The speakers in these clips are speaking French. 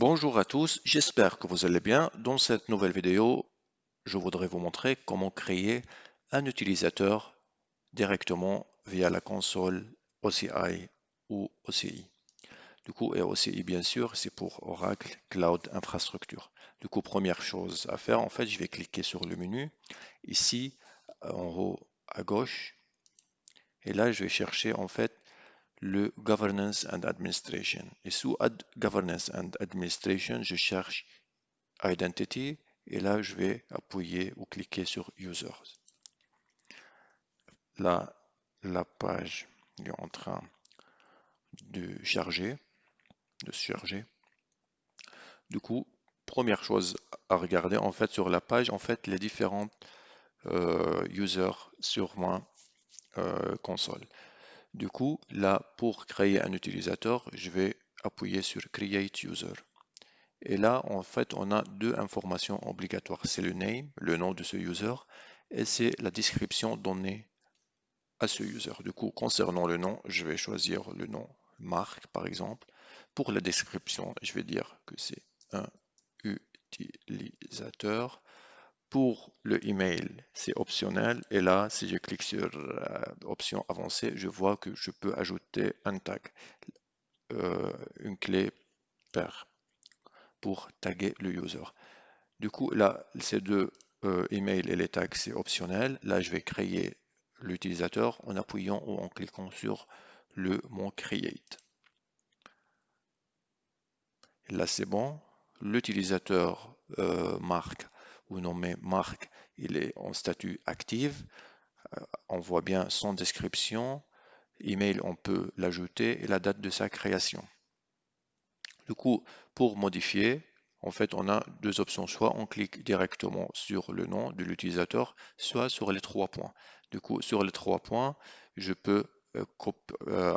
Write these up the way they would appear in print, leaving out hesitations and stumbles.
Bonjour à tous, j'espère que vous allez bien. Dans cette nouvelle vidéo, je voudrais vous montrer comment créer un utilisateur directement via la console OCI ou OCI. Du coup, et OCI bien sûr, c'est pour Oracle Cloud Infrastructure. Du coup, première chose à faire, en fait, je vais cliquer sur le menu, ici en haut à gauche, et là, je vais chercher en fait le Governance and Administration. Et sous Governance and Administration, je cherche Identity, et là je vais appuyer ou cliquer sur Users. Là, la page est en train de charger, de se charger. Du coup, première chose à regarder en fait sur la page, en fait les différents users sur ma console. Du coup, là pour créer un utilisateur, je vais appuyer sur Create User. Et là, en fait, on a deux informations obligatoires. C'est le name, le nom de ce user, et c'est la description donnée à ce user. Du coup, concernant le nom, je vais choisir le nom Marc, par exemple. Pour la description, je vais dire que c'est un utilisateur. Pour le email, c'est optionnel. Et là, si je clique sur option avancée, je vois que je peux ajouter un tag, une clé pair pour taguer le user. Du coup, là, ces deux emails et les tags, c'est optionnel. Là, je vais créer l'utilisateur en appuyant ou en cliquant sur le mot Create. Là, c'est bon. L'utilisateur Marc ou nommé Marc, il est en statut active. On voit bien son description. Email, on peut l'ajouter et la date de sa création. Du coup, pour modifier, en fait, on a deux options. Soit on clique directement sur le nom de l'utilisateur, soit sur les trois points. Du coup, sur les trois points, je peux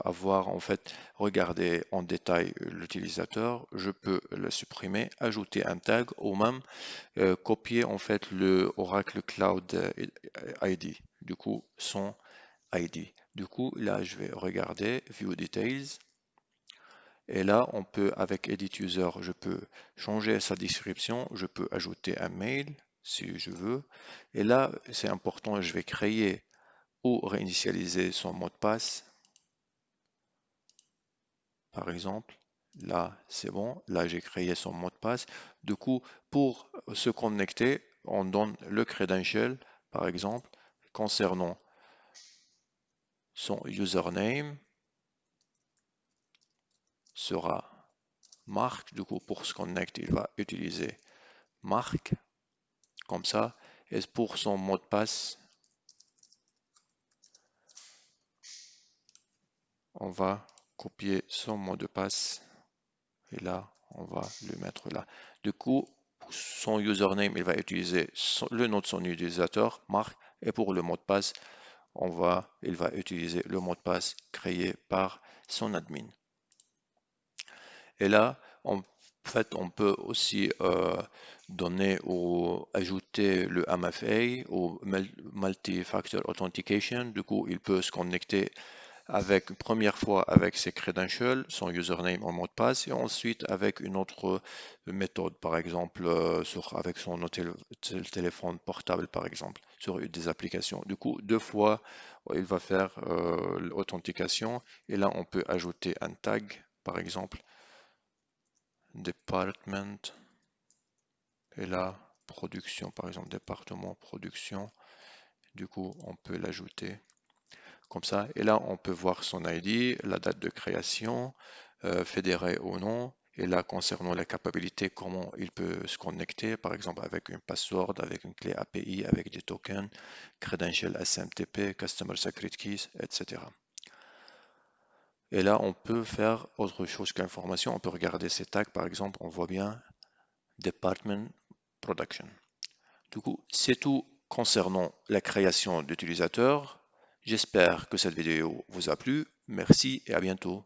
avoir en fait regardé en détail l'utilisateur. Je peux le supprimer, ajouter un tag ou même copier en fait le Oracle Cloud ID. Du coup, son ID. Du coup, là, je vais regarder View Details. Et là, on peut, avec Edit User, je peux changer sa description, je peux ajouter un mail si je veux. Et là, c'est important, je vais créer ou réinitialiser son mot de passe. Par exemple, là, c'est bon. Là, j'ai créé son mot de passe. Du coup, pour se connecter, on donne le credential, par exemple, concernant son username sera Marc. Du coup, pour se connecter, il va utiliser Marc. Comme ça. Et pour son mot de passe, on va copier son mot de passe. Et là, on va le mettre là. Du coup, son username, il va utiliser le nom de son utilisateur, Marc. Et pour le mot de passe, il va utiliser le mot de passe créé par son admin. Et là, en fait, on peut aussi donner ou ajouter le MFA ou Multi-Factor Authentication. Du coup, il peut se connecter avec une première fois avec ses credentials, son username en mot de passe, et ensuite avec une autre méthode, par exemple avec son téléphone portable, par exemple, sur des applications. Du coup, deux fois, il va faire l'authentication, et là, on peut ajouter un tag, par exemple, department, et là, production, par exemple, département, production. Du coup, on peut l'ajouter comme ça. Et là, on peut voir son ID, la date de création, fédéré ou non. Et là, concernant la capacité, comment il peut se connecter, par exemple avec une password, avec une clé API, avec des tokens, credential SMTP, Customer Secret Keys, etc. Et là, on peut faire autre chose qu'information. On peut regarder ces tags, par exemple, on voit bien Department Production. Du coup, c'est tout concernant la création d'utilisateurs. J'espère que cette vidéo vous a plu. Merci et à bientôt.